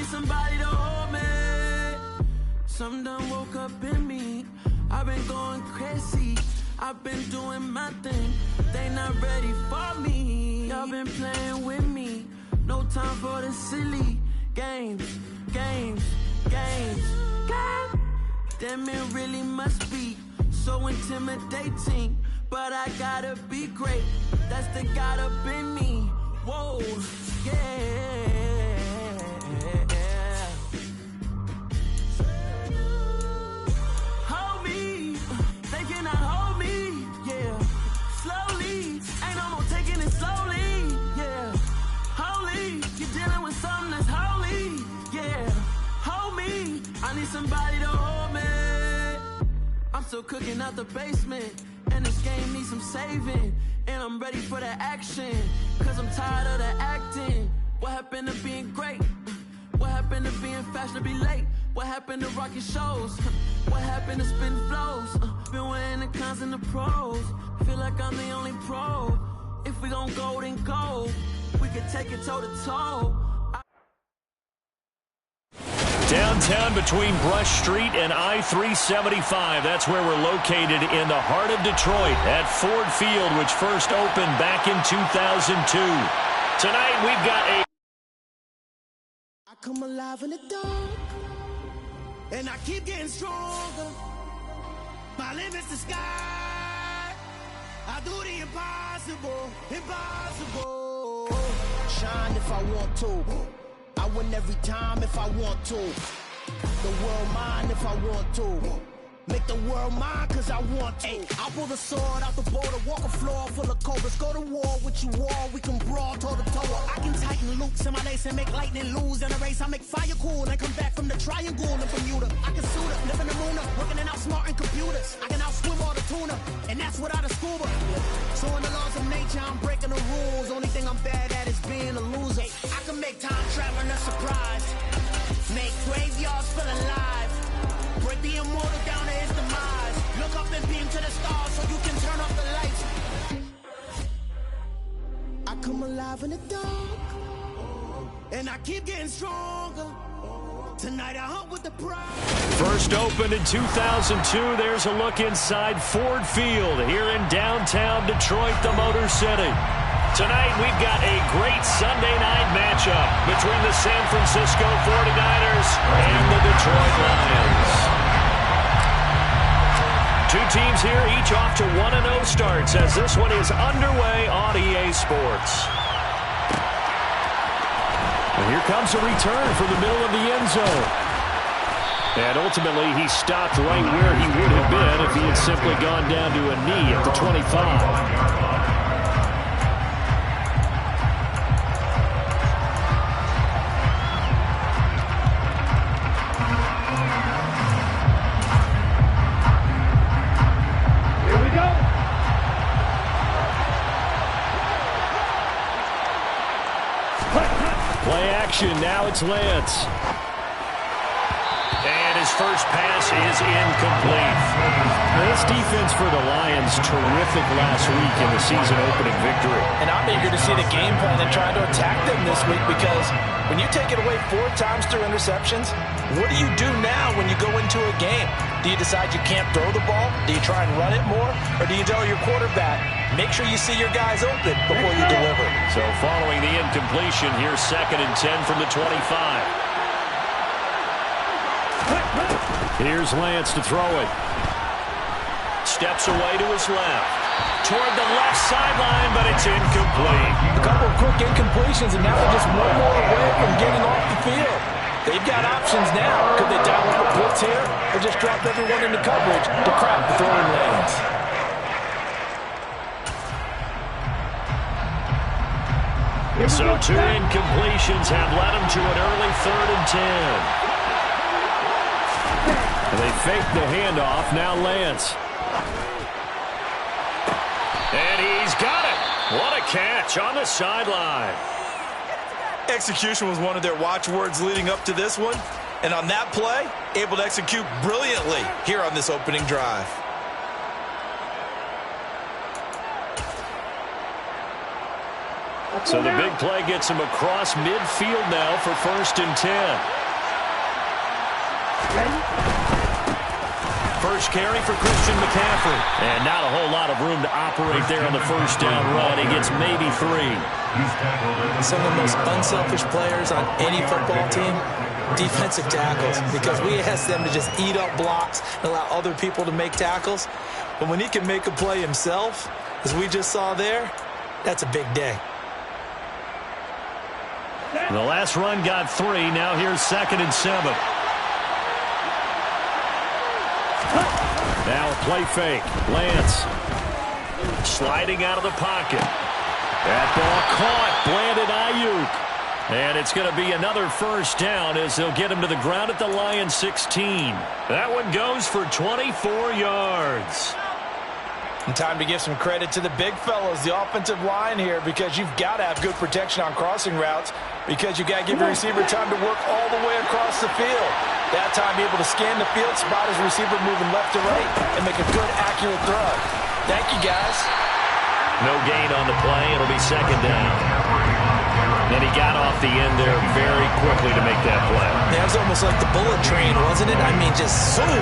need somebody to hold me. Something done woke up in me. I've been going crazy. I've been doing my thing. They not ready for me. Y'all been playing with me. No time for the silly games. Damn, it really must be so intimidating. But I gotta be great. That's the God up in me. Whoa, yeah. Hold me, they cannot hold me, yeah. Slowly, ain't no more taking it slowly, yeah. Holy, you're dealing with something that's holy, yeah. Hold me, I need somebody to hold me. I'm still cooking out the basement, and this game needs some saving. And I'm ready for the action, cause I'm tired of the acting. What happened to being great? What happened to being fashionably late? What happened to rocking shows? What happened to spin flows? Been weighing the cons and the pros. Feel like I'm the only pro. If we gon' go, then go. We could take it toe to toe. Downtown between Brush Street and I-375. That's where we're located in the heart of Detroit at Ford Field, which first opened back in 2002. Tonight we've got a... I come alive in the dark, and I keep getting stronger. My limit's the sky. I do the impossible. Shine if I want to. I win every time if I want to. The world mine if I want to. Make the world mine cause I want to. I'll pull the sword out the border, walk a floor full of cobras. Go to war with you all, we can brawl toe to toe. I can tighten loops in my lace and make lightning lose in a race. I make fire cool and come back from the triangle in Bermuda. I can suit up, live in the moon up, working and outsmarting computers. I can outswim all the tuna, and that's without a scuba. So in the laws of nature, I'm breaking the rules. Only thing I'm bad at is being a loser. I can make time traveling a surprise. Make graveyards feel alive. Break the immortal down to his demise. Look up and beam to the stars so you can turn off the lights. I come alive in the dark, and I keep getting stronger. Tonight I hunt with the pride. First opened in 2002. There's a look inside Ford Field here in downtown Detroit, the Motor City. Tonight we've got a great Sunday night matchup between the San Francisco 49ers and the Detroit Lions. Two teams here, each off to 1-0 starts as this one is underway on EA Sports. And here comes a return from the middle of the end zone. And ultimately, he stopped right where he would have been if he had simply gone down to a knee at the 25. Now it's Lance. And his first pass is incomplete. Now this defense for the Lions, terrific last week in the season-opening victory. And I'm eager to see the game plan and try to attack them this week because when you take it away 4 times through interceptions, what do you do now when you go into a game? Do you decide you can't throw the ball? Do you try and run it more? Or do you tell your quarterback, make sure you see your guys open before you deliver? So following the incompletion, here's 2nd and 10 from the 25. Here's Lance to throw it. Steps away to his left. Toward the left sideline, but it's incomplete. A couple of quick incompletions, and now they're just one more away from getting off the field. They've got options now. Could they dial up a blitz here or just drop everyone into coverage to crack the throwing lanes? So 2 incompletions have led him to an early 3rd and 10. They fake the handoff. Now Lance. And he's got it. What a catch on the sideline. Execution was one of their watchwords leading up to this one. And on that play, able to execute brilliantly here on this opening drive. So the big play gets him across midfield now for 1st and 10. First carry for Christian McCaffrey. And not a whole lot of room to operate there on the first down run. He gets maybe 3. Some of the most unselfish players on any football team, defensive tackles, because we ask them to just eat up blocks and allow other people to make tackles. But when he can make a play himself, as we just saw there, that's a big day. The last run got 3. Now here's 2nd and 7. Now a play fake. Lance sliding out of the pocket. That ball caught. Brandon Ayuk. And it's going to be another first down as they'll get him to the ground at the Lions 16. That one goes for 24 yards. And time to give some credit to the big fellows, the offensive line here, because you've got to have good protection on crossing routes, because you've got to give your receiver time to work all the way across the field. That time, be able to scan the field, spot his receiver moving left to right, and make a good, accurate throw. Thank you, guys. No gain on the play. It'll be 2nd down. And he got off the end there very quickly to make that play. That was almost like the bullet train, wasn't it? I mean, just zoom.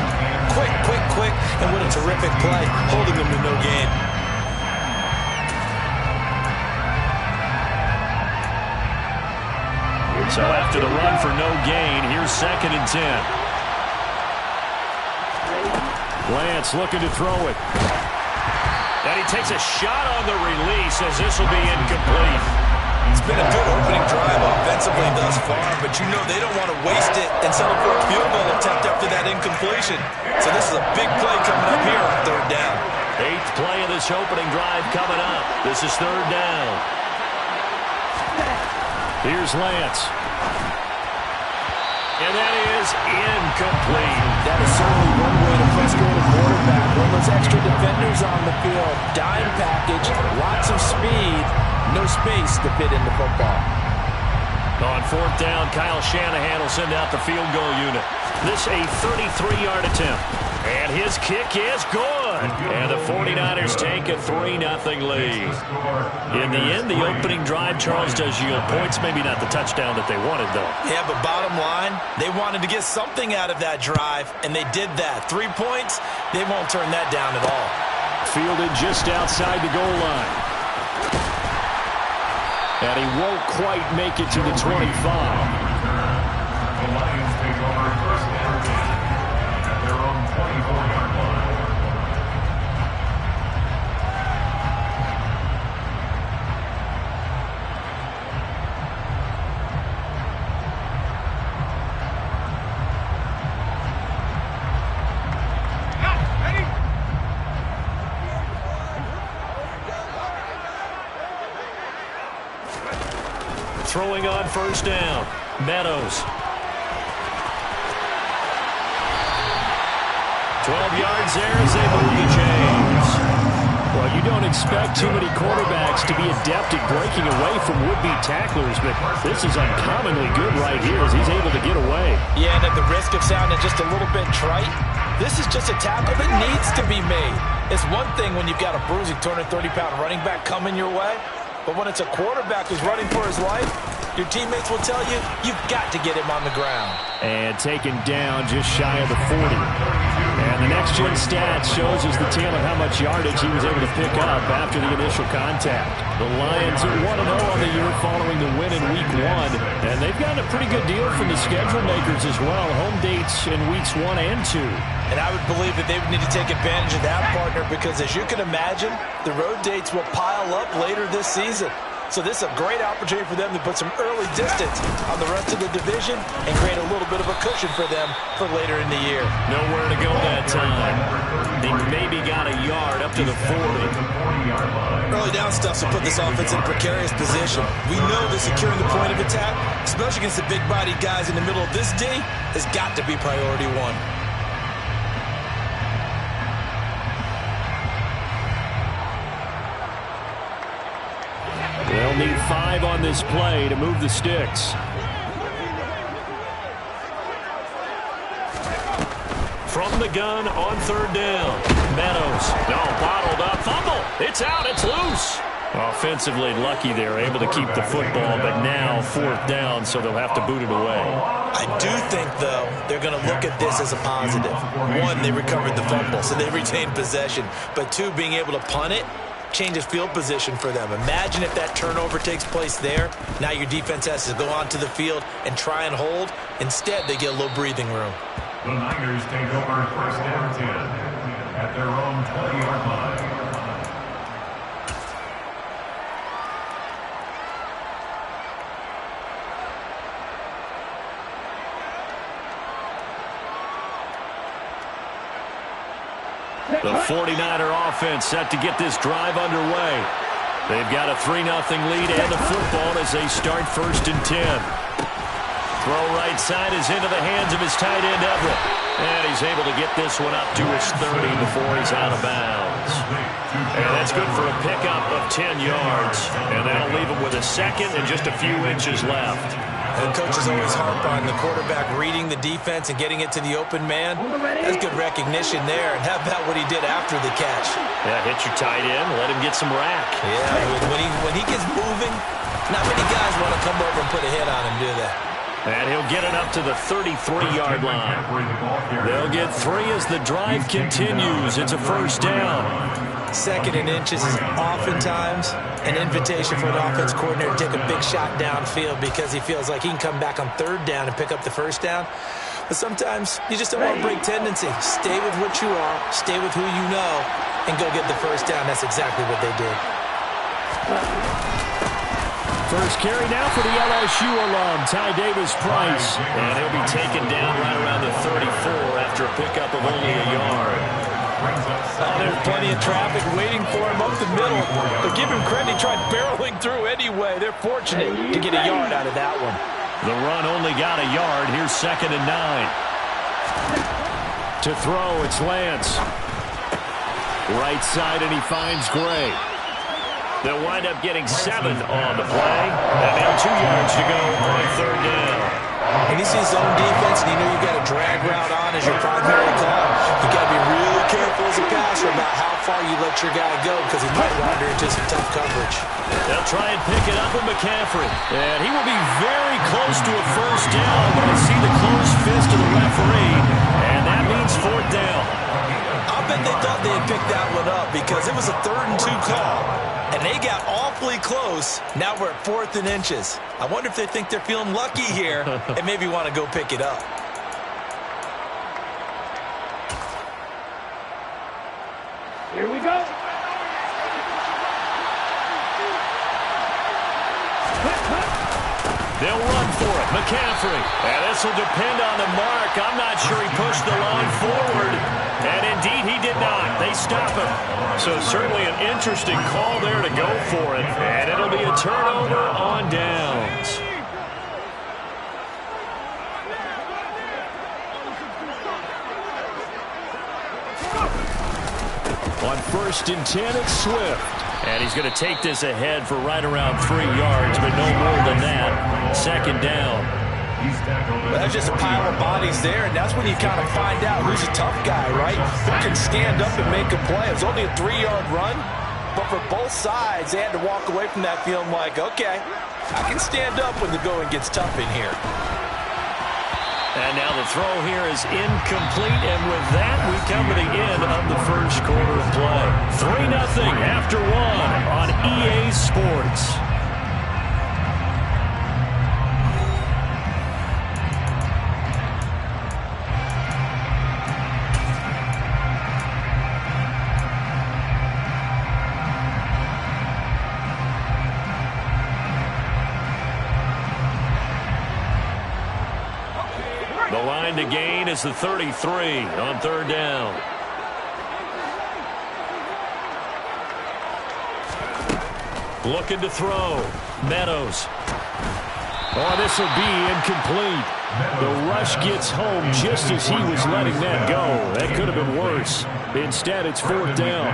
Quick, quick, quick. And what a terrific play, holding them to no gain. So after the run for no gain, here's 2nd and 10. Lance looking to throw it. And he takes a shot on the release as this will be incomplete. It's been a good opening drive offensively thus far, but you know they don't want to waste it and settle for a field goal attempt after that incompletion. So this is a big play coming up here on 3rd down. 8th play of this opening drive coming up. This is 3rd down. Here's Lance. And that is incomplete. That is certainly one way to frustrate a quarterback. When those extra defenders on the field, dime package, lots of speed, no space to fit in the football. On 4th down, Kyle Shanahan will send out the field goal unit. This a 33-yard attempt. And his kick is good. And the 49ers take a 3-0 lead. In the end, the opening drive, Charles, does yield points. Maybe not the touchdown that they wanted, though. Yeah, but bottom line, they wanted to get something out of that drive, and they did that. 3 points, they won't turn that down at all. Fielded just outside the goal line. And he won't quite make it to the 25. The Lions take over first and 10 at their own 24-yard line. Throwing on first down. Meadows. 12 yards there as they move to James. Well, you don't expect too many quarterbacks to be adept at breaking away from would-be tacklers, but this is uncommonly good right here as he's able to get away. Yeah, and at the risk of sounding just a little bit trite, this is just a tackle that needs to be made. It's one thing when you've got a bruising 230-pound running back coming your way, but when it's a quarterback who's running for his life, your teammates will tell you, you've got to get him on the ground. And taken down just shy of the 40. And the next-gen stats shows us the tale of how much yardage he was able to pick up after the initial contact. The Lions are 1-0 on the year following the win in Week 1. And they've gotten a pretty good deal from the schedule makers as well. Home dates in Weeks 1 and 2. And I would believe that they would need to take advantage of that, partner, because as you can imagine, the road dates will pile up later this season. So this is a great opportunity for them to put some early distance on the rest of the division and create a little bit of a cushion for them for later in the year. Nowhere to go that time. They maybe got a yard up to the 40. Early down stuff will put this offense in a precarious position. We know that securing the point of attack, especially against the big-bodied guys in the middle of this D, has got to be priority one. They'll need 5 on this play to move the sticks. From the gun on 3rd down. Meadows. No, bottled up. Fumble. It's out. It's loose. Offensively lucky they're able to keep the football, but now fourth down, so they'll have to boot it away. I do think, though, they're going to look at this as a positive. One, they recovered the fumble, so they retained possession. But two, being able to punt it changes field position for them. Imagine if that turnover takes place there. Now your defense has to go onto the field and try and hold. Instead, they get a little breathing room. The Niners take over first down 10 at their own 20-yard line. The 49er offense set to get this drive underway. They've got a 3-0 lead and the football as they start first and 10. Throw right side is into the hands of his tight end, Everett. And he's able to get this one up to his 30 before he's out of bounds. And that's good for a pickup of 10 yards. And that'll leave him with a second and just a few inches left. And coaches always harp on the quarterback reading the defense and getting it to the open man. That's good recognition there. And how about what he did after the catch? Yeah, hit your tight end, let him get some rack. Yeah, when he gets moving, not many guys want to come over and put a hit on him, do they? And he'll get it up to the 33-yard line. They'll get 3 as the drive continues. It's a first down. Second and inches is oftentimes an invitation for an offense coordinator to take a big shot downfield because he feels like he can come back on third down and pick up the first down. But sometimes you just don't want to break tendency. Stay with what you are, stay with who you know, and go get the first down. That's exactly what they did. First carry now for the LSU alum, Ty Davis-Price. And he'll be taken down right around the 34 after a pickup of only a yard. There's plenty of traffic waiting for him up the middle. But give him credit, he tried barreling through anyway. They're fortunate to get a yard out of that one. The run only got a yard. Here's second and 9. To throw, it's Lance. Right side, and he finds Gray. They'll wind up getting 7 on the play. And now 2 yards to go on third down. And he sees his own defense, and you know you've got a drag route on as your primary call. You've got to be really careful as a passer about how far you let your guy go because he might wander into some tough coverage. They'll try and pick it up with McCaffrey. And he will be very close to a first down, but I see the closed fist of the referee, and that means fourth down. I bet they thought they had picked that one up because it was a 3rd and 2 call. And they got awfully close. Now we're at 4th and inches. I wonder if they think they're feeling lucky here and maybe want to go pick it up. Here we go. They'll run for it. McCaffrey. And this will depend on the mark. I'm not sure he pushed the line forward. And indeed, he did not. They stop him. So certainly an interesting call there to go for it. And it'll be a turnover on downs. On first and 10, it's Swift. And he's going to take this ahead for right around 3 yards, but no more than that. Second down. Well, that's just a pile of bodies there, and that's when you kind of find out who's a tough guy, right? Who can stand up and make a play. It was only a 3-yard run, but for both sides, they had to walk away from that feeling like, okay, I can stand up when the going gets tough in here. And now the throw here is incomplete, and with that, we come to the end of the first quarter of play. 3-0 after 1 on EA Sports. The line to gain is the 33 on third down. Looking to throw. Meadows. Oh, this will be incomplete. The rush gets home just as he was letting that go. That could have been worse. Instead, it's fourth down. A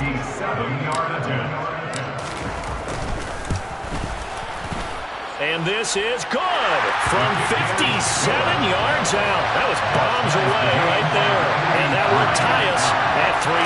57-yard attempt. And And this is good from 57 yards out. That was bombs away right there. And that will tie us at 3-3.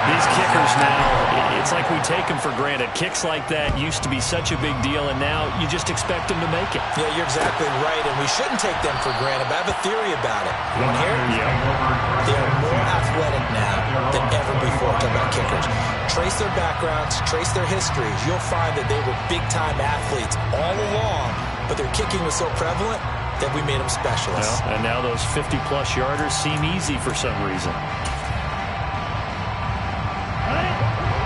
These kickers now, it's like we take them for granted. Kicks like that used to be such a big deal, and now you just expect them to make it. Yeah, you're exactly right, and we shouldn't take them for granted, but I have a theory about it. You want to hear it? Yeah. They are more athletic now than ever before. Talking about kickers. Trace their backgrounds, trace their histories. You'll find that they were big-time athletes all along, but their kicking was so prevalent that we made them specialists. Well, and now those 50-plus yarders seem easy for some reason.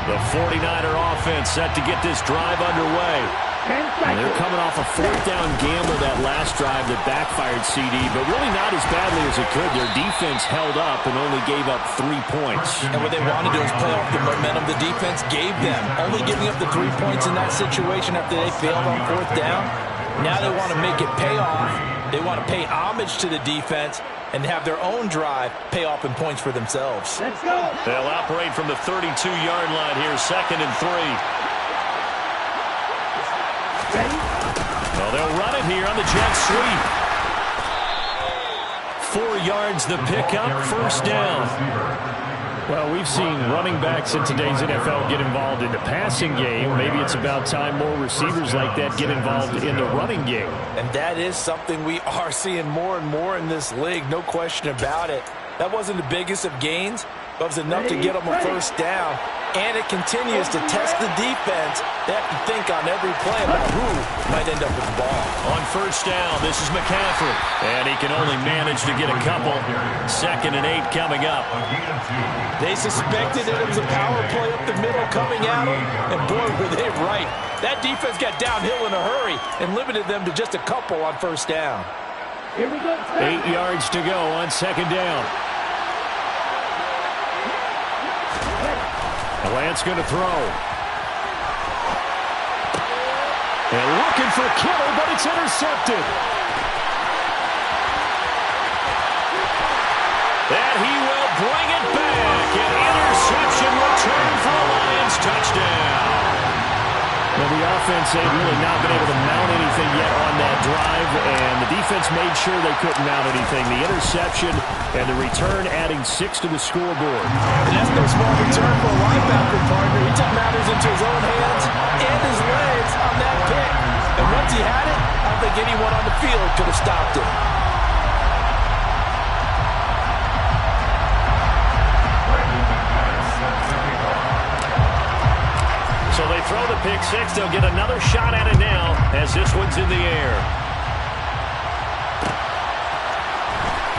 The 49er offense set to get this drive underway. And they're coming off a fourth-down gamble that last drive that backfired, CD, but really not as badly as it could. Their defense held up and only gave up 3 points. And what they want to do is play off the momentum the defense gave them. Only giving up the 3 points in that situation after they failed on fourth down. Now they want to make it pay off. They want to pay homage to the defense and have their own drive pay off in points for themselves. Let's go. They'll operate from the 32-yard line here, 2nd and 3. Well, they'll run it here on the jet sweep. 4 yards the pickup, first down. Well, we've seen running backs in today's NFL get involved in the passing game. Maybe it's about time more receivers like that get involved in the running game. And that is something we are seeing more and more in this league, no question about it. That wasn't the biggest of gains, but it was enough to get them a first down. And it continues to test the defense. They have to think on every play about who might end up with the ball. On first down, this is McCaffrey. And he can only manage to get a couple. 2nd and 8 coming up. They suspected that it was a power play up the middle coming at them. And boy, were they right. That defense got downhill in a hurry and limited them to just a couple on first down. Here we go. 8 yards to go on 2nd down. Lance going to throw. And looking for Kittle, but it's intercepted. And he will bring it back. An interception return for a Lions touchdown. Well, the offense ain't really not been able to mount anything yet on that drive, and the defense made sure they couldn't mount anything. The interception and the return adding 6 to the scoreboard. And that's no small return for a linebacker, partner. He took matters into his own hands and his legs on that pick. And once he had it, I don't think anyone on the field could have stopped him. So they throw the pick 6. They'll get another shot at it now as this one's in the air.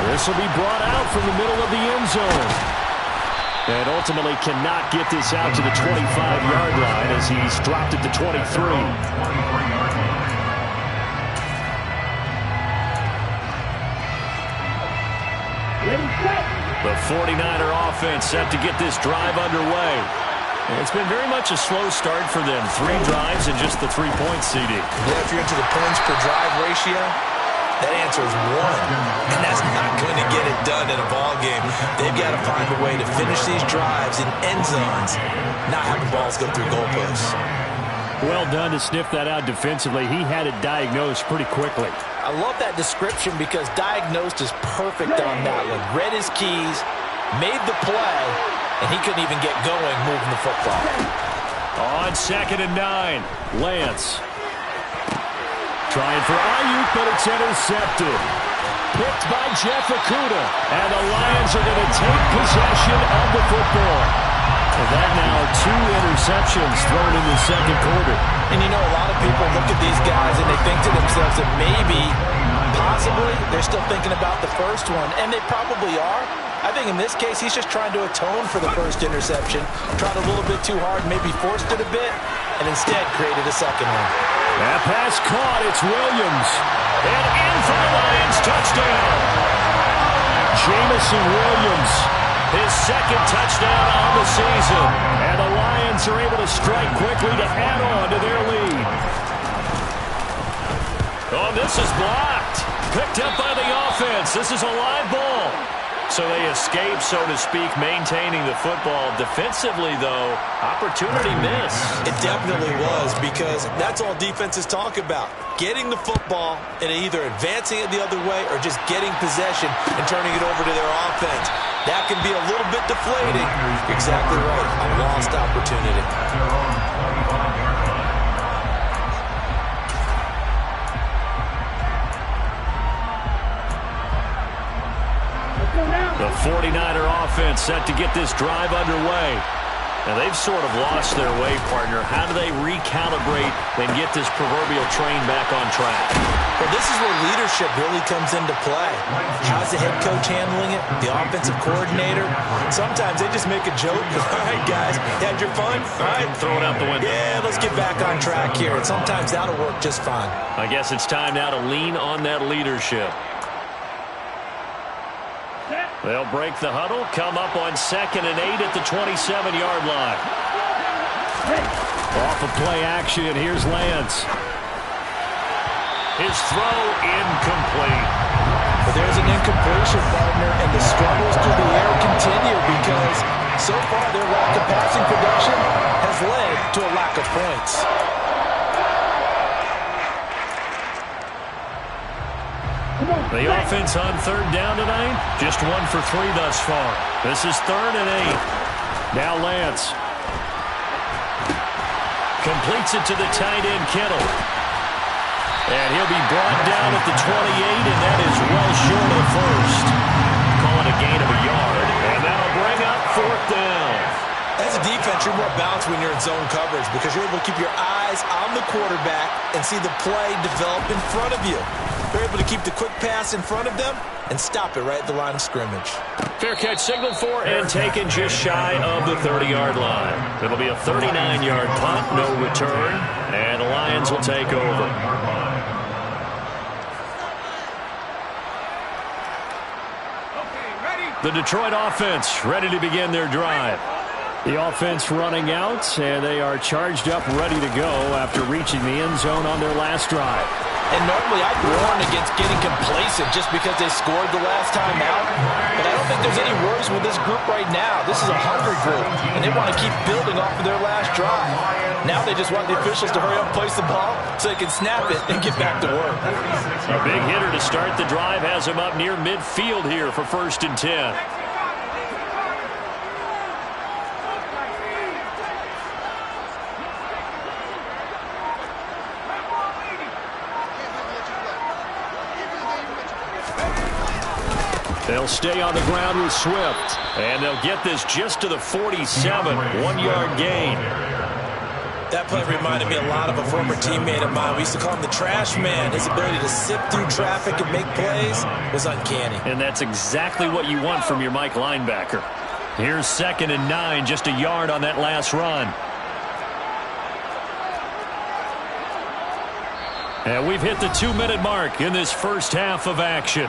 This will be brought out from the middle of the end zone. And ultimately cannot get this out to the 25-yard line as he's dropped it to 23. The 49er offense set to get this drive underway. It's been very much a slow start for them. 3 drives and just the 3 points, CD. Yeah, if you're into the points per drive ratio, that answer is 1. And that's not going to get it done in a ball game. They've got to find a way to finish these drives in end zones, not have the balls go through goalposts. Well done to sniff that out defensively. He had it diagnosed pretty quickly. I love that description because diagnosed is perfect on that one. Read his keys, made the play, and he couldn't even get going moving the football. On 2nd and 9, Lance. Trying for Ayuk, but it's intercepted. Picked by Jeff Okudah. And the Lions are going to take possession of the football. And that now 2 interceptions thrown in the second quarter. And you know, a lot of people look at these guys and they think to themselves that maybe, possibly, they're still thinking about the first one. And they probably are. I think in this case, he's just trying to atone for the first interception. Tried a little bit too hard, maybe forced it a bit, and instead created a second one. That pass caught. It's Williams. And in for the Lions touchdown. Jameson Williams, his 2nd touchdown on the season. And the Lions are able to strike quickly to add on to their lead. Oh, this is blocked. Picked up by the offense. This is a live ball. So they escape, so to speak, maintaining the football. Defensively, though, opportunity miss. It definitely was, because that's all defenses talk about. Getting the football and either advancing it the other way or just getting possession and turning it over to their offense. That can be a little bit deflating. Exactly right. A lost opportunity. The 49er offense set to get this drive underway. Now, they've sort of lost their way, partner. How do they recalibrate and get this proverbial train back on track? Well, this is where leadership really comes into play. How's the head coach handling it? The offensive coordinator? Sometimes they just make a joke. All right, guys, had your fun? All right. Throw it out the window. Yeah, let's get back on track here. And sometimes that'll work just fine. I guess it's time now to lean on that leadership. They'll break the huddle, come up on 2nd and 8 at the 27-yard line. Off of play action, here's Lance. His throw incomplete. But there's an incompletion, partner, and the struggles through the air continue because so far their lack of passing production has led to a lack of points. The offense on 3rd down tonight, just 1 for 3 thus far. This is 3rd and 8. Now Lance. Completes it to the tight end, Kittle. And he'll be brought down at the 28, and that is well short of the first. Call it a gain of a yard, and that'll bring up 4th down. As a defense, you're more balanced when you're in zone coverage because you're able to keep your eyes on the quarterback and see the play develop in front of you. They're able to keep the quick pass in front of them and stop it right at the line of scrimmage. Fair catch signaled for and taken just shy of the 30-yard line. It'll be a 39-yard punt, no return, and the Lions will take over. The Detroit offense ready to begin their drive. The offense running out, and they are charged up, ready to go after reaching the end zone on their last drive. And normally I'd warn against getting complacent just because they scored the last time out. But I don't think there's any worries with this group right now. This is a hungry group, and they want to keep building off of their last drive. Now they just want the officials to hurry up and place the ball so they can snap it and get back to work. A big hitter to start the drive has him up near midfield here for 1st and 10. They'll stay on the ground with Swift, and they'll get this just to the 47, 1-yard gain. That play reminded me a lot of a former teammate of mine. We used to call him the trash man. His ability to sift through traffic and make plays was uncanny. And that's exactly what you want from your Mike linebacker. Here's 2nd and 9, just a yard on that last run. And we've hit the 2-minute mark in this first half of action.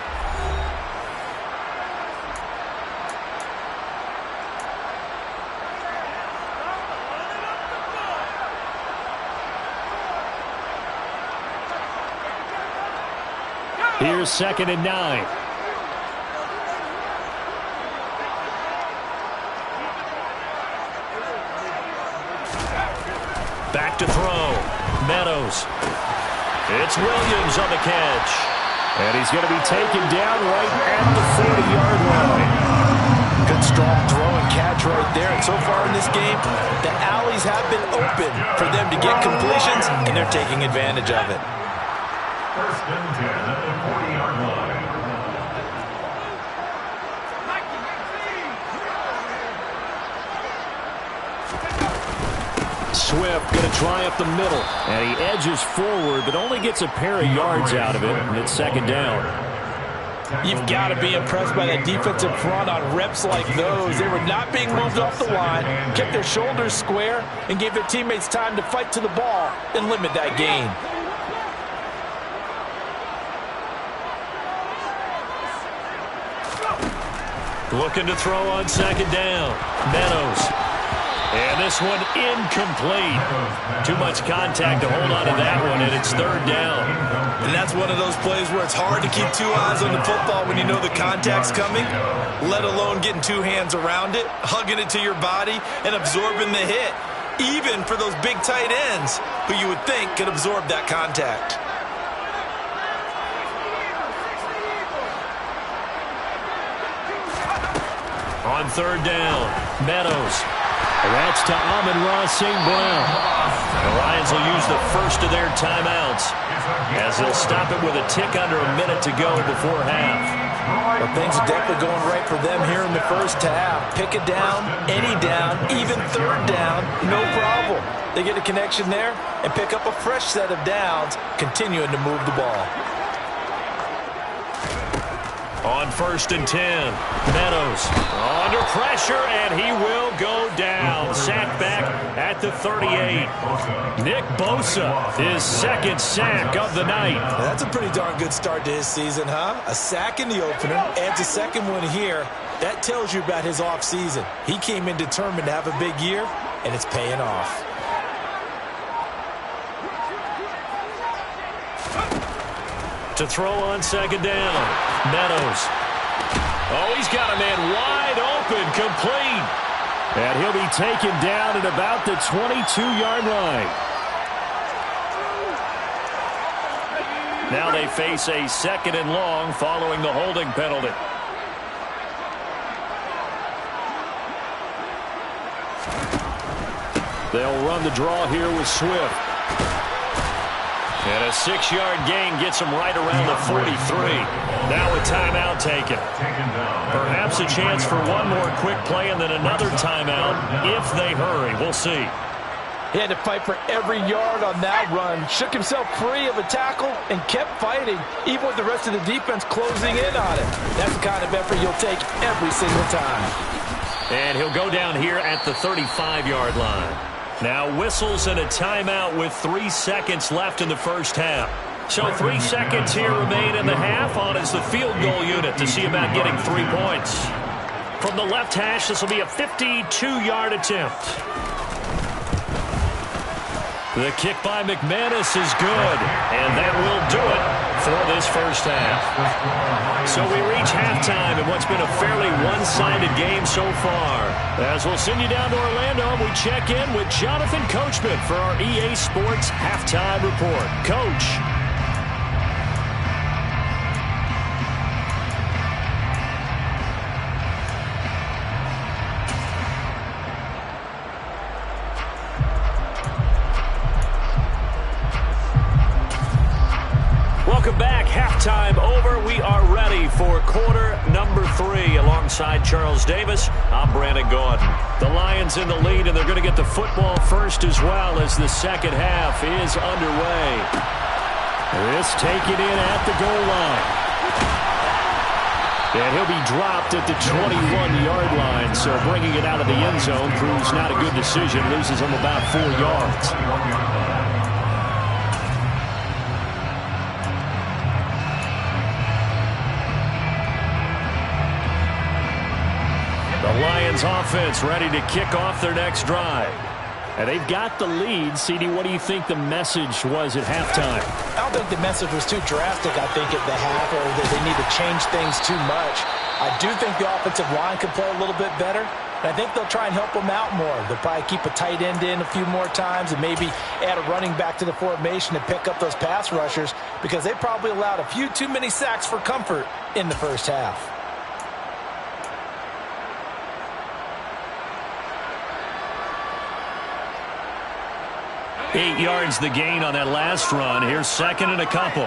Here's 2nd and 9. Back to throw. Meadows. It's Williams on the catch. And he's going to be taken down right at the 40-yard line. Good strong throw and catch right there. And so far in this game, the alleys have been open for them to get completions, and they're taking advantage of it. 1st and 10 at the 40-yard line. Swift going to try up the middle, and he edges forward, but only gets a pair of yards out of it, and it's 2nd down. You've got to be impressed by that defensive front on reps like those. They were not being moved off the line, kept their shoulders square, and gave their teammates time to fight to the ball and limit that gain. Looking to throw on 2nd down. Meadows. And this one incomplete. Too much contact to hold on to that one, and it's third down. And that's one of those plays where it's hard to keep two eyes on the football when you know the contact's coming, let alone getting two hands around it, hugging it to your body, and absorbing the hit, even for those big tight ends who you would think could absorb that contact. On third down, Meadows. That's to Amon-Ra St. Brown. The Lions will use the first of their timeouts as they'll stop it with a tick under a minute to go before half. Well, things are definitely going right for them here in the first half. Pick a down, any down, even third down, no problem. They get a connection there and pick up a fresh set of downs, continuing to move the ball. On 1st and 10, Meadows under pressure, and he will go down. Sacked back at the 38. Nick Bosa, his second sack of the night. That's a pretty darn good start to his season, huh? A sack in the opener, adds a second one here. That tells you about his offseason. He came in determined to have a big year, and it's paying off. To throw on second down, Meadows. Oh, he's got a man wide open, complete. And he'll be taken down at about the 22-yard line. Now they face a second and long following the holding penalty. They'll run the draw here with Swift. And a 6-yard gain gets him right around the 43. Now a timeout taken. Perhaps a chance for one more quick play and then another timeout if they hurry. We'll see. He had to fight for every yard on that run. Shook himself free of a tackle and kept fighting, even with the rest of the defense closing in on it. That's the kind of effort you'll take every single time. And he'll go down here at the 35-yard line. Now whistles and a timeout with 3 seconds left in the first half. So 3 seconds here remain in the half. On is the field goal unit to see about getting 3 points. From the left hash, this will be a 52-yard attempt. The kick by McManus is good, and that will do it for this first half. So we reach halftime in what's been a fairly one-sided game so far. As we'll send you down to Orlando, we check in with Jonathan Coachman for our EA Sports Halftime Report. Coach. Welcome back. Halftime over. We are ready for quarter number 3. Alongside Charles Davis, I'm Brandon Gordon. The Lions in the lead, and they're going to get the football first as well as the second half is underway. This taken in at the goal line. And he'll be dropped at the 21-yard line, so bringing it out of the end zone proves not a good decision. Loses him about 4 yards. The Lions offense ready to kick off their next drive. And they've got the lead. CD, what do you think the message was at halftime? I don't think the message was too drastic, I think, at the half, or that they need to change things too much. I do think the offensive line could play a little bit better, and I think they'll try and help them out more. They'll probably keep a tight end in a few more times and maybe add a running back to the formation to pick up those pass rushers, because they probably allowed a few too many sacks for comfort in the first half. Eight yards the gain on that last run. Here's second and a couple.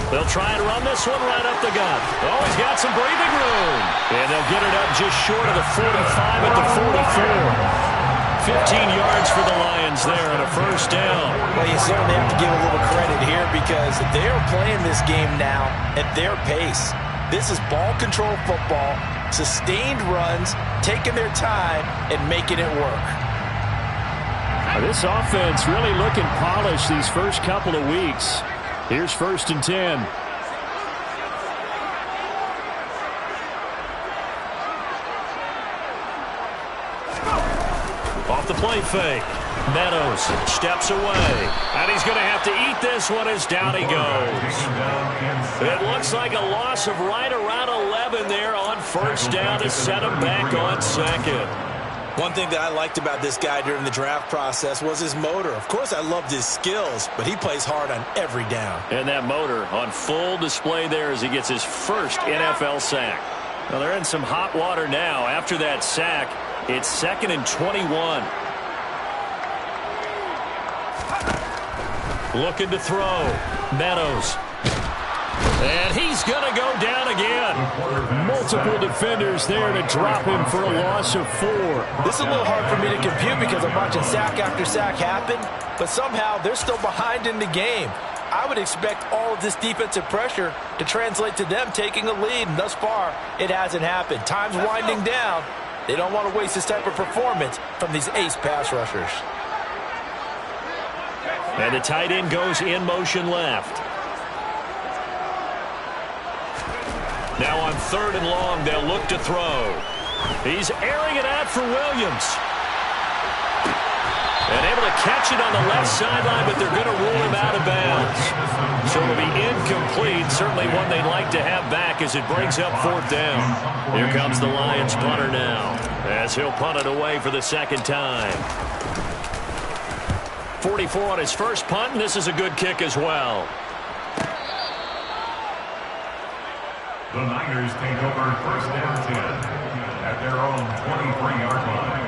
They'll try and run this one right up the gut. Oh, he's got some breathing room. And they'll get it up just short of the 45 at the 44. 15 yards for the Lions there and a first down. Well, you certainly have to give a little credit here because they are playing this game now at their pace. This is ball control football, sustained runs, taking their time, and making it work. This offense really looking polished these first couple of weeks. Here's 1st and 10. Off the play fake. Meadows steps away. And he's going to have to eat this one as down he goes. It looks like a loss of right around 11 there on first down to set him back on second. One thing that I liked about this guy during the draft process was his motor. Of course, I loved his skills, but he plays hard on every down. And that motor on full display there as he gets his first NFL sack. Well, they're in some hot water now. After that sack, it's 2nd and 21. Looking to throw. Meadows. And he's going to go down again. Multiple defenders there to drop him for a loss of 4. This is a little hard for me to compute because I'm watching sack after sack happen, but somehow they're still behind in the game. I would expect all of this defensive pressure to translate to them taking a lead, and thus far, it hasn't happened. Time's winding down. They don't want to waste this type of performance from these ace pass rushers. And the tight end goes in motion left. Now on 3rd and long, they'll look to throw. He's airing it out for Williams. And able to catch it on the left sideline, but they're going to rule him out of bounds. So it'll be incomplete. Certainly one they'd like to have back as it brings up 4th down. Here comes the Lions punter now, as he'll punt it away for the second time. 44 on his first punt, and this is a good kick as well. The Niners take over first down 10 at their own 23-yard line.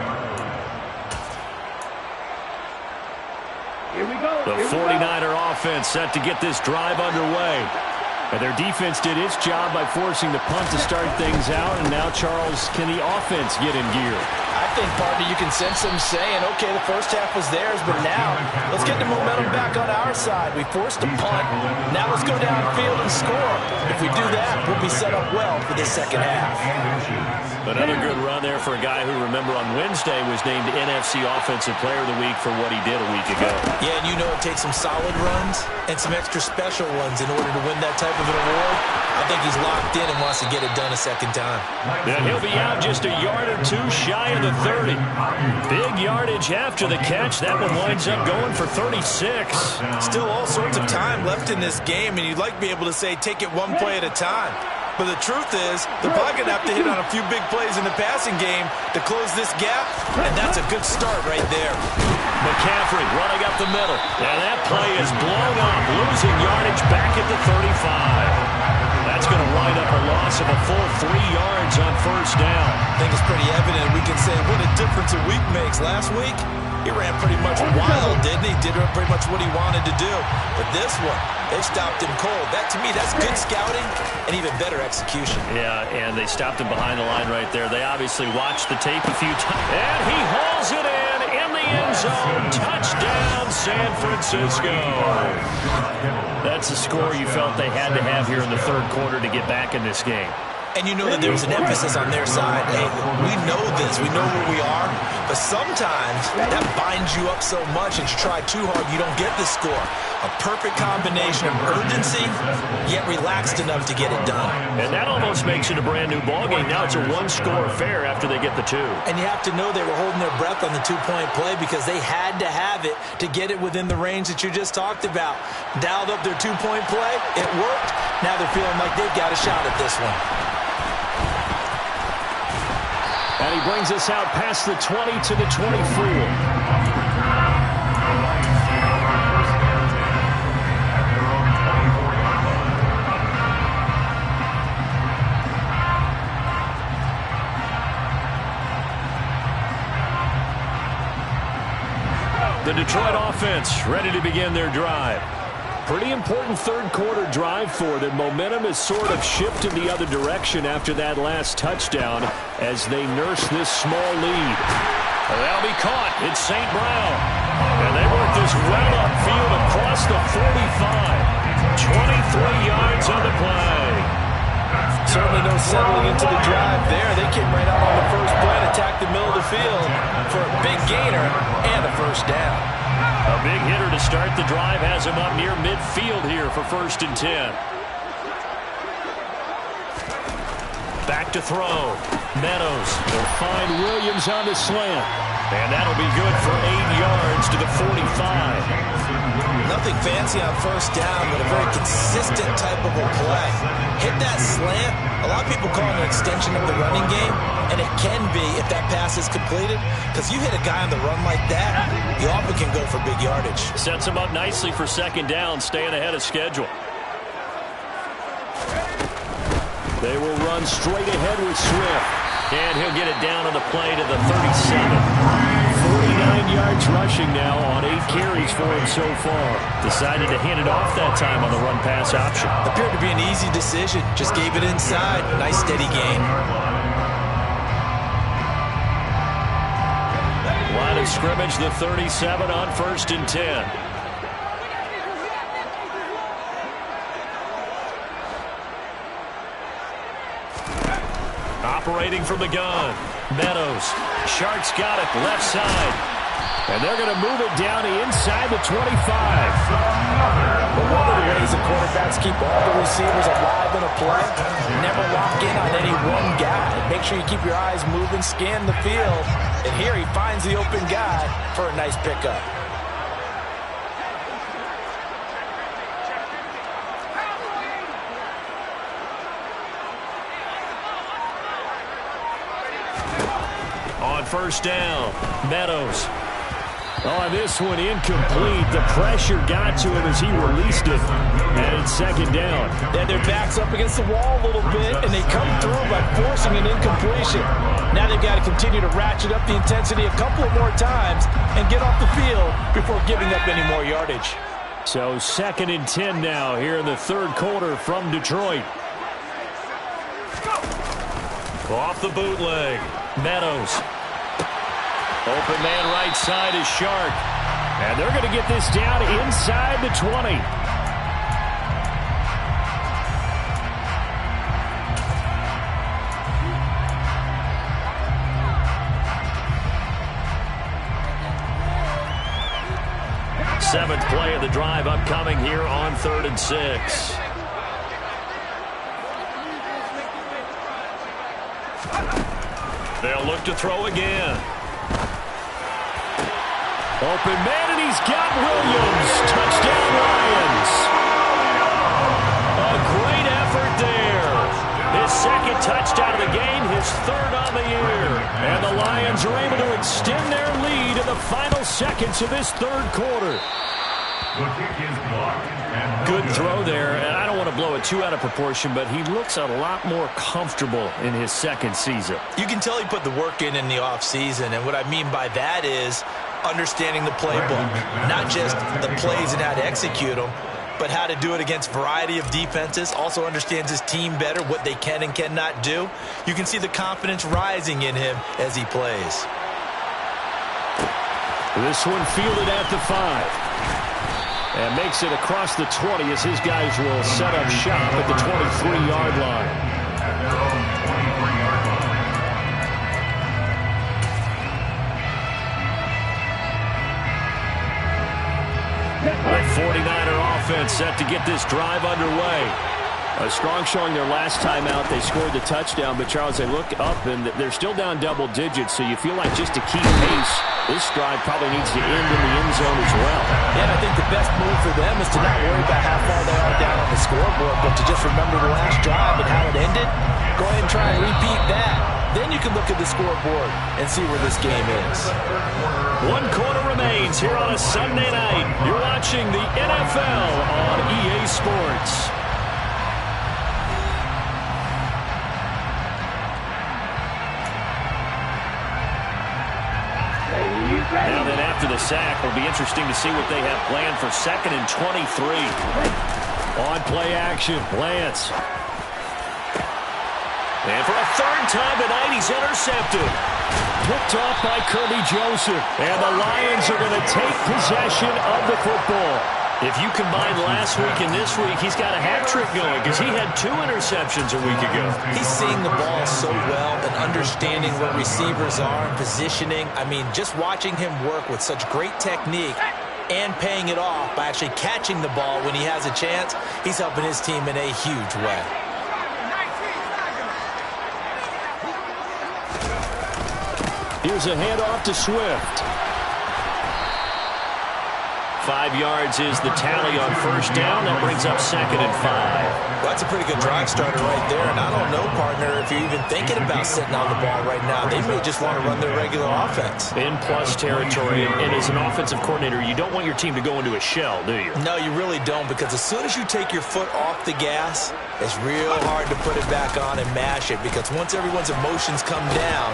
Here we go. The 49er offense set to get this drive underway. And their defense did its job by forcing the punt to start things out. And now, Charles, can the offense get in gear? I think, partner, you can sense them saying, okay, the first half was theirs, but now let's get the momentum back on our side. We forced a punt. Now let's go downfield and score. If we do that, we'll be set up well for this second half. Another good run there for a guy who, remember, on Wednesday was named NFC Offensive Player of the Week for what he did a week ago. Yeah, and you know it takes some solid runs and some extra special ones in order to win that type of an award. I think he's locked in and wants to get it done a second time. And he'll be out just a yard or two shy of the 30. Big yardage after the catch. That one winds up going for 36. Still all sorts of time left in this game, and you'd like to be able to say take it one play at a time. But the truth is, they're probably going to have to hit on a few big plays in the passing game to close this gap, and that's a good start right there. McCaffrey running up the middle. And that play is blown up, losing yardage back at the 35. That's going to wind up a loss of a full 3 yards on first down. I think it's pretty evident. We can say what a difference a week makes. Last week, he ran pretty much wild, didn't he? Did pretty much what he wanted to do. But this one, they stopped him cold. That, to me, that's good scouting and even better execution. Yeah, and they stopped him behind the line right there. They obviously watched the tape a few times. And he hauls it in the end zone. Touchdown, San Francisco. That's a score you felt they had to have here in the third quarter to get back in this game. And you know that there was an emphasis on their side. Hey, we know this. We know where we are. But sometimes that binds you up so much that you try too hard, you don't get the score. A perfect combination of urgency, yet relaxed enough to get it done. And that almost makes it a brand-new ballgame. Now it's a one-score affair after they get the 2. And you have to know they were holding their breath on the 2-point play because they had to have it to get it within the range that you just talked about. Dialed up their 2-point play. It worked. Now they're feeling like they've got a shot at this one. And he brings us out past the 20 to the 24. The Detroit offense ready to begin their drive. Pretty important third quarter drive for them. Momentum has sort of shifted the other direction after that last touchdown as they nurse this small lead. They'll be caught. It's St. Brown. And they work this well upfield across the 45. 23 yards on the play. Certainly no settling into the drive there. They came right out on the first play and attacked the middle of the field for a big gainer and a first down. A big hitter to start the drive has him up near midfield here for 1st and 10. Back to throw. Meadows will find Williams on the slant. And that'll be good for 8 yards to the 45. Nothing fancy on first down, but a very consistent type of a play. Hit that slant. A lot of people call it an extension of the running game, and it can be if that pass is completed, because you hit a guy on the run like that, you often can go for big yardage. Sets him up nicely for second down, staying ahead of schedule. They will run straight ahead with Swift. And he'll get it down on the play to the 37. 49 yards rushing now on 8 carries for him so far. Decided to hand it off that time on the run-pass option. Appeared to be an easy decision. Just gave it inside. Nice steady gain. Line of scrimmage, the 37 on 1st and 10. Operating from the gun. Meadows. Sharks got it left side. And they're going to move it down inside the 25. But one of the ways the quarterbacks keep all the receivers alive in a play, never lock in on any one guy. Make sure you keep your eyes moving, scan the field. And here he finds the open guy for a nice pickup. On first down, Meadows. On this one, incomplete. The pressure got to him as he released it. And it's second down. Yeah, their back's up against the wall a little bit, and they come through by forcing an incompletion. Now they've got to continue to ratchet up the intensity a couple of more times and get off the field before giving up any more yardage. So 2nd and 10 now here in the third quarter from Detroit. Off the bootleg. Meadows. Open man right side is Shark. And they're going to get this down inside the 20. Seventh play of the drive upcoming here on 3rd and 6. They'll look to throw again. Open man, and he's got Williams. Touchdown, Lions. A great effort there. His second touchdown of the game, his 3rd on the year. And the Lions are able to extend their lead in the final seconds of this 3rd quarter. The kick is blocked. Good throw there, and I don't want to blow it too out of proportion, but he looks a lot more comfortable in his 2nd season. You can tell he put the work in the offseason, and what I mean by that is understanding the playbook, not just the plays and how to execute them, but how to do it against a variety of defenses. Also understands his team better, what they can and cannot do. You can see the confidence rising in him as he plays. This one fielded at the 5. And makes it across the 20 as his guys will set up shop at the 23-yard line. At their own 23-yard line. The 49er offense set to get this drive underway. A strong showing their last time out. They scored the touchdown, but Charles, they look up and they're still down double digits, so you feel like just to keep pace, this drive probably needs to end in the end zone as well. Yeah, and I think the best move for them is to not worry about how far they are down on the scoreboard, but to just remember the last drive and how it ended. Go ahead and try and repeat that. Then you can look at the scoreboard and see where this game is. 1 quarter remains here on a Sunday night. You're watching the NFL on EA Sports. Now then, after the sack, it'll be interesting to see what they have planned for 2nd and 23. On play action, Lance. And for a 3rd time tonight, he's intercepted. Picked off by Kirby Joseph. And the Lions are going to take possession of the football. If you combine last week and this week, he's got a hat trick going because he had 2 interceptions a week ago. He's seeing the ball so well and understanding where receivers are and positioning. I mean, just watching him work with such great technique and paying it off by actually catching the ball when he has a chance, he's helping his team in a huge way. Here's a handoff to Swift. 5 yards is the tally on first down. That brings up 2nd and 5. Well, that's a pretty good drive starter right there. And I don't know, partner, if you're even thinking about sitting on the ball right now. They may just want to run their regular offense. In plus territory. And as an offensive coordinator, you don't want your team to go into a shell, do you? No, you really don't, because as soon as you take your foot off the gas, it's real hard to put it back on and mash it, because once everyone's emotions come down,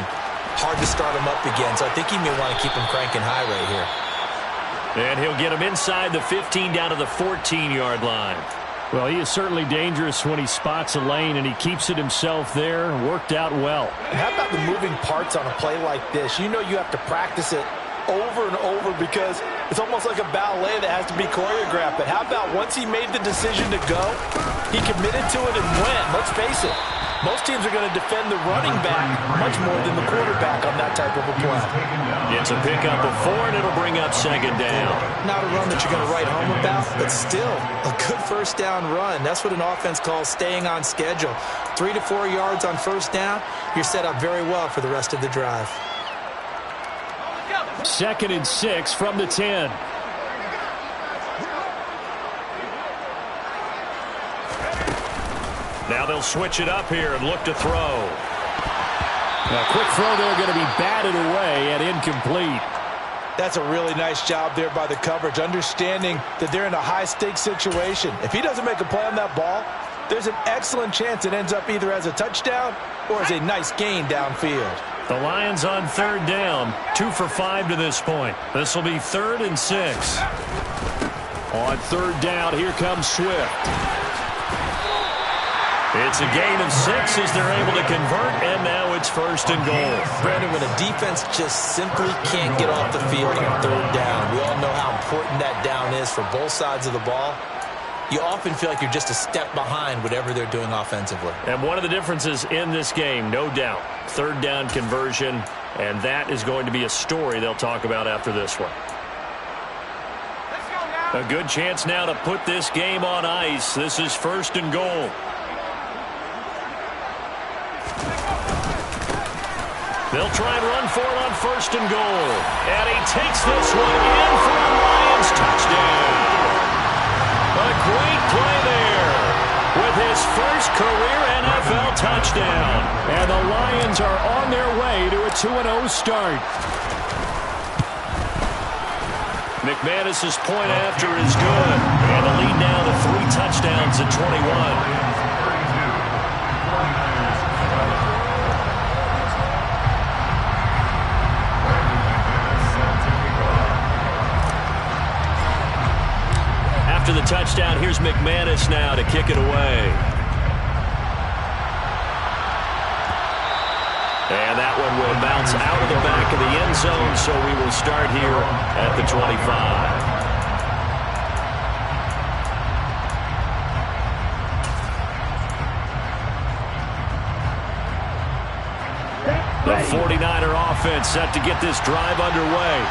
hard to start them up again. So I think you may want to keep them cranking high right here. And he'll get him inside the 15 down to the 14-yard line. Well, he is certainly dangerous when he spots a lane, and he keeps it himself there. Worked out well. And how about the moving parts on a play like this? You know you have to practice it over and over because it's almost like a ballet that has to be choreographed. But how about once he made the decision to go, he committed to it and went. Let's face it, most teams are going to defend the running back much more than the quarterback on that type of a play. It's a pickup of 4, and it'll bring up 2nd down. Not a run that you're going to write home about, but still a good first down run. That's what an offense calls staying on schedule. 3 to 4 yards on first down, you're set up very well for the rest of the drive. 2nd and 6 from the 10. Now they'll switch it up here and look to throw. A quick throw there, going to be batted away and incomplete. That's a really nice job there by the coverage, understanding that they're in a high-stakes situation. If he doesn't make a play on that ball, there's an excellent chance it ends up either as a touchdown or as a nice gain downfield. The Lions on 3rd down, 2 for 5 to this point. This will be 3rd and 6. On 3rd down, here comes Swift. It's a gain of 6 as they're able to convert, and now it's 1st and goal. Brandon, when a defense just simply can't get off the field on 3rd down, we all know how important that down is for both sides of the ball. You often feel like you're just a step behind whatever they're doing offensively. And one of the differences in this game, no doubt, 3rd down conversion, and that is going to be a story they'll talk about after this one. A good chance now to put this game on ice. This is 1st and goal. They'll try and run for it on 1st and goal. And he takes this one in for a Lions touchdown. A great play there with his first career NFL touchdown. And the Lions are on their way to a 2-0 start. McManus's point after is good. And the lead now to 3 touchdowns at 21. After the touchdown, here's McManus now to kick it away. And that one will bounce out of the back of the end zone, so we will start here at the 25. The 49er offense set to get this drive underway.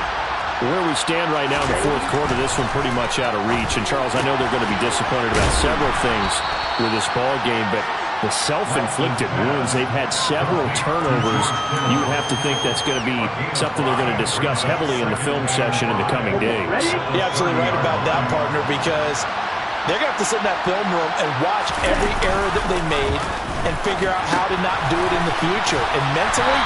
Where we stand right now in the 4th quarter, this one pretty much out of reach. And, Charles, I know they're going to be disappointed about several things with this ball game, but the self-inflicted wounds, they've had several turnovers. You have to think that's going to be something they're going to discuss heavily in the film session in the coming days. You're absolutely right about that, partner, because they're going to have to sit in that film room and watch every error that they made and figure out how to not do it in the future. And mentally,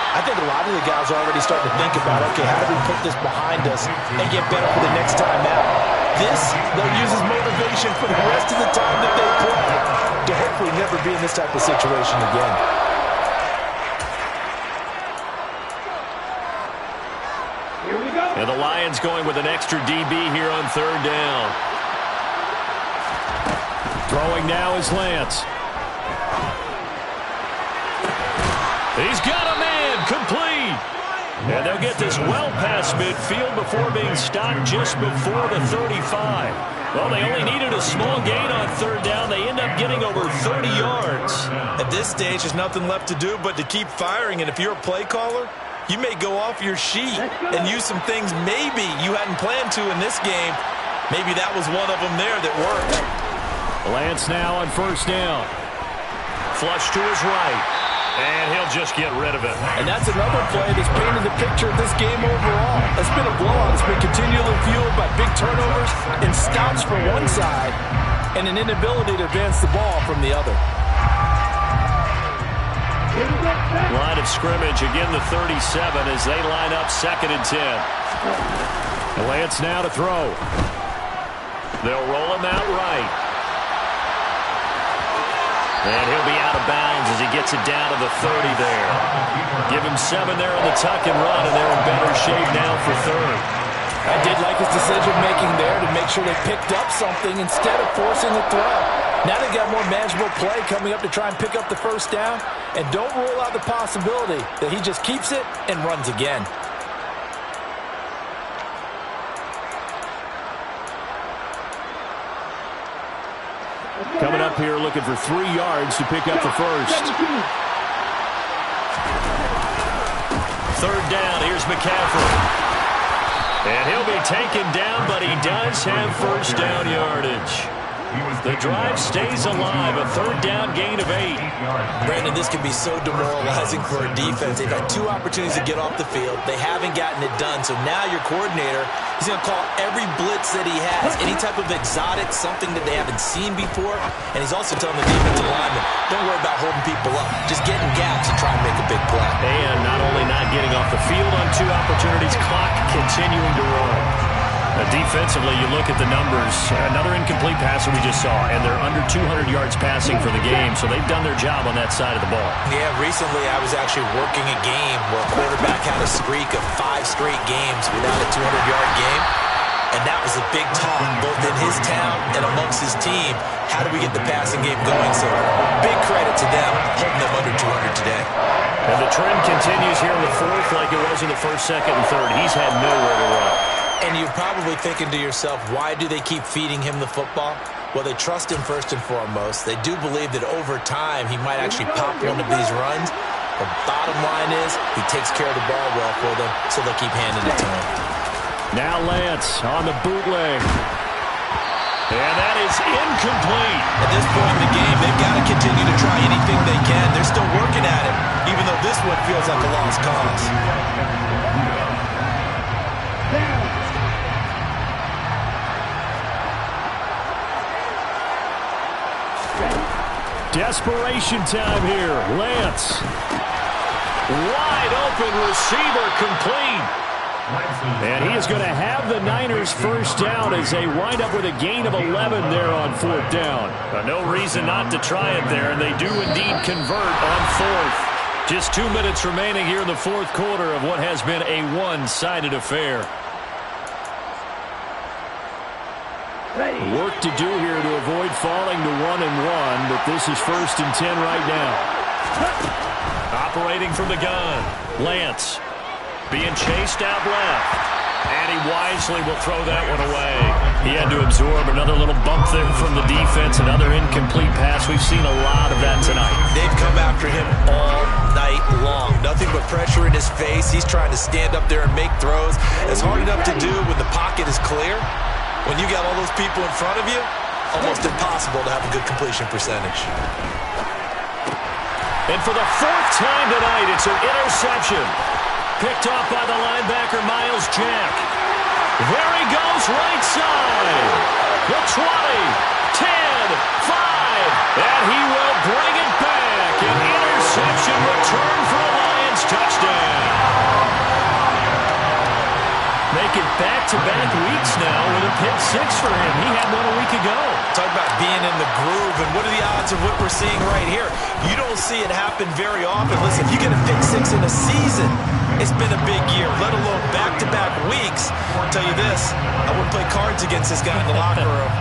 I think a lot of the guys are already starting to think about, okay, how do we put this behind us and get better for the next time out? This, they'll use as motivation for the rest of the time that they play to hopefully never be in this type of situation again. Here we go. And the Lions going with an extra DB here on 3rd down. Throwing now is Lance. He's got a man, complete. And they'll get this well past midfield before being stopped just before the 35. Well, they only needed a small gain on 3rd down. They end up getting over 30 yards. At this stage, there's nothing left to do but to keep firing. And if you're a play caller, you may go off your sheet and use some things maybe you hadn't planned to in this game. Maybe that was one of them there that worked. Lance now on 1st down. Flush to his right. And he'll just get rid of it. And that's another play that's painted the picture of this game overall. It's been a blowout. It's been continually fueled by big turnovers and stops from one side and an inability to advance the ball from the other. Line of scrimmage, again the 37 as they line up 2nd and 10. Lance now to throw. They'll roll him out right. And he'll be out of bounds as he gets it down to the 30 there. Give him 7 there on the tuck and run, and they're in better shape now for 3rd. I did like his decision-making there to make sure they picked up something instead of forcing the throw. Now they got more manageable play coming up to try and pick up the first down, and don't rule out the possibility that he just keeps it and runs again. Coming up here looking for 3 yards to pick up the first. 3rd down, here's McCaffrey. And he'll be taken down, but he does have first down yardage. The drive stays alive, a 3rd down gain of 8. Brandon, this can be so demoralizing for a defense. They've had 2 opportunities to get off the field. They haven't gotten it done. So now your coordinator is going to call every blitz that he has, any type of exotic, something that they haven't seen before. And he's also telling the defensive lineman, don't worry about holding people up. Just get in gaps and try and make a big play. And not only not getting off the field on 2 opportunities, clock continuing to run. Defensively, you look at the numbers. Another incomplete passer we just saw, and they're under 200 yards passing for the game, so they've done their job on that side of the ball. Yeah, recently I was actually working a game where a quarterback had a streak of 5 straight games without a 200-yard game, and that was a big talk both in his town and amongst his team. How do we get the passing game going? So big credit to them holding them under 200 today. And the trend continues here in the 4th like it was in the 1st, 2nd, and 3rd. He's had nowhere to run. And you're probably thinking to yourself, why do they keep feeding him the football? Well, they trust him first and foremost. They do believe that over time he might actually pop one of these runs. The bottom line is he takes care of the ball well for them, so they'll keep handing it to him. Now Lance on the bootleg. And that is incomplete. At this point in the game, they've got to continue to try anything they can. They're still working at it, even though this one feels like a lost cause. Desperation time here. Lance. Wide open receiver complete. And he is going to have the Niners first down as they wind up with a gain of 11 there on 4th down. No reason not to try it there, and they do indeed convert on 4th. Just 2 minutes remaining here in the 4th quarter of what has been a one-sided affair. Work to do here to avoid falling to 1-1, but this is 1st and 10 right now. Operating from the gun, Lance being chased out left, and he wisely will throw that one away. He had to absorb another little bump there from the defense, another incomplete pass. We've seen a lot of that tonight. They've come after him all night long. Nothing but pressure in his face. He's trying to stand up there and make throws. It's hard enough to do when the pocket is clear. When you got all those people in front of you, almost impossible to have a good completion percentage. And for the 4th time tonight, it's an interception. Picked off by the linebacker, Myles Jack. There he goes, right side. The 20, 10, 5, and he will bring it back. An interception return for a Lions touchdown. Make it back-to-back weeks now with a pick 6 for him. He had one a week ago. Talk about being in the groove, and what are the odds of what we're seeing right here? You don't see it happen very often. Listen, if you get a pick 6 in a season, it's been a big year, let alone back-to-back weeks. I'll tell you this, I wouldn't play cards against this guy in the locker room.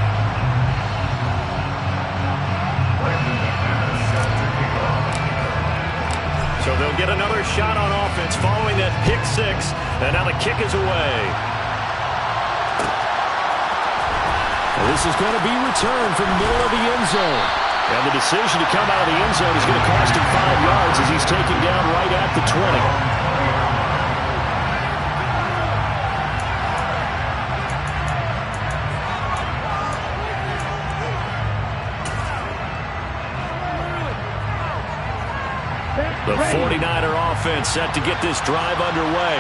So they'll get another shot on offense following that pick 6, and now the kick is away. This is going to be returned from the middle of the end zone. And the decision to come out of the end zone is going to cost him 5 yards as he's taken down right at the 20. The 49er offense set to get this drive underway.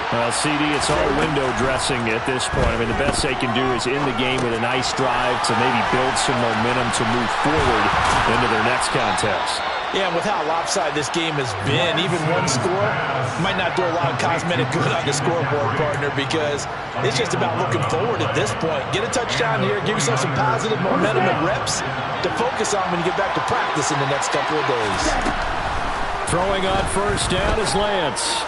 Well, CD, it's all window dressing at this point. I mean, the best they can do is end the game with a nice drive to maybe build some momentum to move forward into their next contest. Yeah, and with how lopsided this game has been, even one score might not do a lot of cosmetic good on the scoreboard, partner, because it's just about looking forward at this point. Get a touchdown here, give yourself some positive momentum and reps to focus on when you get back to practice in the next couple of days. Throwing on first down is Lance.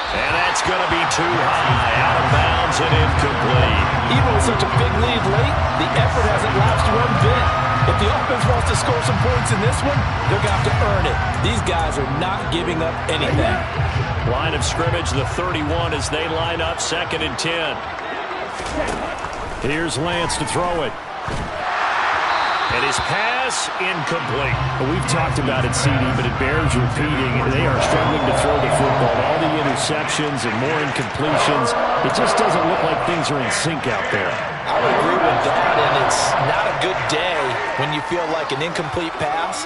And that's going to be too high, out of bounds and incomplete. Even with such a big lead late, the effort hasn't lapsed one bit. If the offense wants to score some points in this one, they're going to have to earn it. These guys are not giving up anything. Line of scrimmage, the 31 as they line up, 2nd and 10. Here's Lance to throw it. And his pass, incomplete. Well, we've talked about it, CD, but it bears repeating. They are struggling to throw the football. All the interceptions and more incompletions. It just doesn't look like things are in sync out there. I would agree with that, and it's not a good day when you feel like an incomplete pass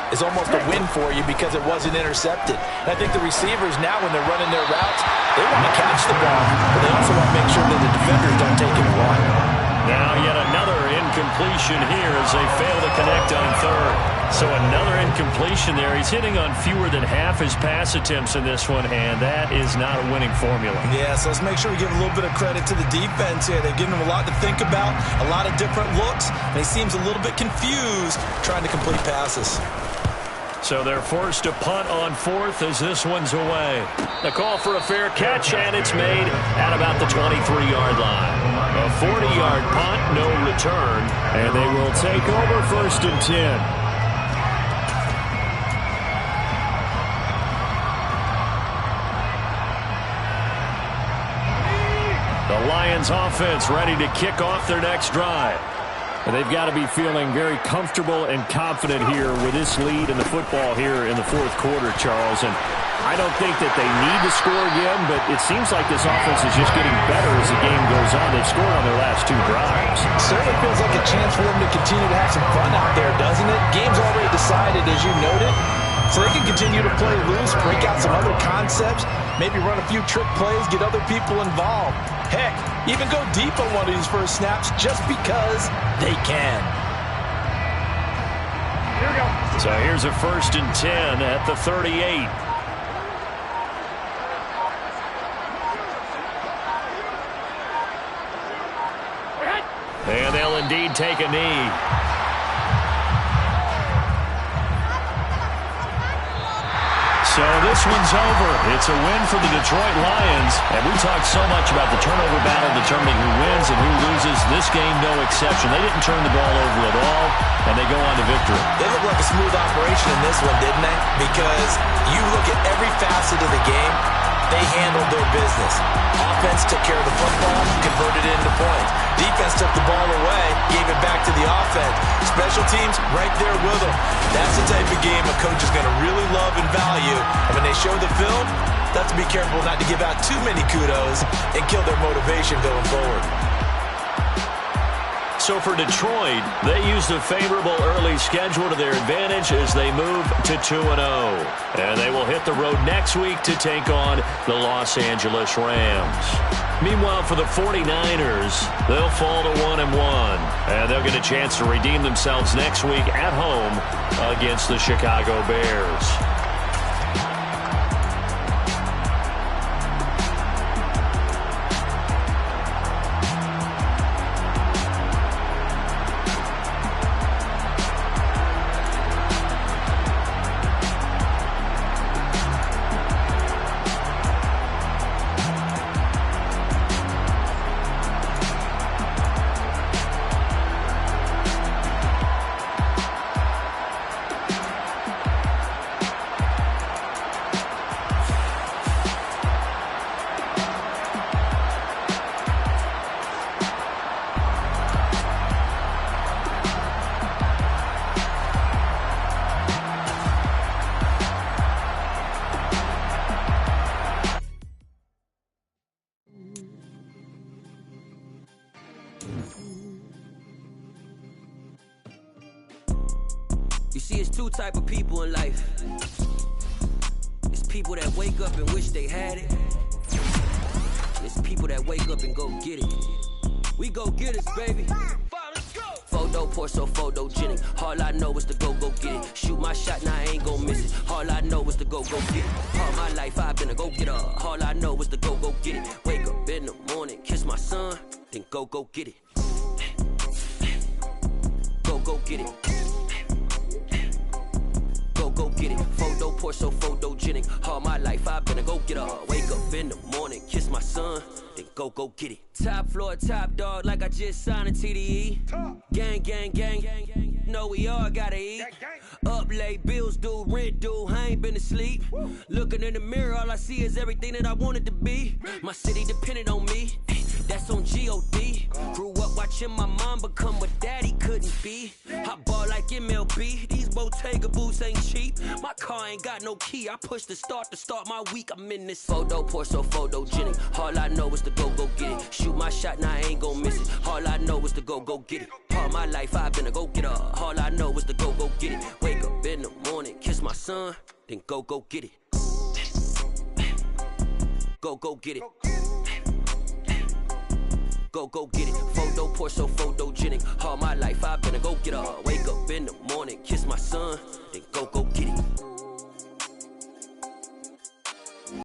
is almost a win for you because it wasn't intercepted. And I think the receivers now, when they're running their routes, they want to catch the ball, but they also want to make sure that the defenders don't take it and run. Now yet another incompletion here as they fail to connect on third. So another incompletion there. He's hitting on fewer than half his pass attempts in this one, and that is not a winning formula. Yeah, so let's make sure we give a little bit of credit to the defense here. They've given him a lot to think about, a lot of different looks, and he seems a little bit confused trying to complete passes. So they're forced to punt on 4th as this one's away. The call for a fair catch, and it's made at about the 23-yard line. A 40-yard punt, no return, and they will take over 1st and 10. The Lions offense ready to kick off their next drive. They've got to be feeling very comfortable and confident here with this lead in the football here in the 4th quarter, Charles. And I don't think that they need to score again, but it seems like this offense is just getting better as the game goes on. They've scored on their last 2 drives. Certainly feels like a chance for them to continue to have some fun out there, doesn't it? Game's already decided, as you noted. So they can continue to play loose, break out some other concepts, maybe run a few trick plays, get other people involved. Heck, even go deep on one of these first snaps just because they can. Here we go. So here's a 1st and 10 at the 38. And they'll indeed take a knee. So this one's over. It's a win for the Detroit Lions. And we talked so much about the turnover battle determining who wins and who loses. This game, no exception. They didn't turn the ball over at all, and they go on to victory. They look like a smooth operation in this one, didn't they? Because you look at every facet of the game, they handled their business. Offense took care of the football, converted it into points. Defense took the ball away, gave it back to the offense. Special teams, right there with them. That's the type of game a coach is going to really love and value. And when they show the film, they have to be careful not to give out too many kudos and kill their motivation going forward. So for Detroit, they used a favorable early schedule to their advantage as they move to 2-0. And they will hit the road next week to take on the Los Angeles Rams. Meanwhile, for the 49ers, they'll fall to 1-1. And they'll get a chance to redeem themselves next week at home against the Chicago Bears. You see, it's 2 type of people in life. It's people that wake up and wish they had it. It's people that wake up and go get it. We go get it, baby. Photo pour so photogenic. All I know is to go get it. Shoot my shot, now I ain't gon' miss it. All I know is to go get it. All my life I've been a go-getter. All I know is to go get it. Wake up in the morning, kiss my son, then go get it. Go get it. Go get it. Photo pour so photogenic. All my life I've been a go-getter. Wake up in the morning, kiss my son, then go get it. Top floor, top dog, like I just signed a TDE. Gang, gang, gang, gang. Know we all gotta eat. Up late, bills due, rent due, I ain't been asleep. Looking in the mirror, all I see is everything that I wanted to be. My city depended on me, that's on G.O.D. Grew up watching my mom become what daddy couldn't be. I ball like MLB, these Bottega boots ain't cheap. My car ain't got no key, I push the start to start my week. I'm in this photo pour so photogenic. All I know is to go get it. Shoot my shot, now I ain't gon' miss it. All I know is to go get it. All my life I've been a go-getter. All I know is to go get it. Wake up in the morning, kiss my son, then go get it. Go get it. Go get it. Photo pour so photogenic. All my life I've been a go-getter. Wake up in the morning, kiss my son,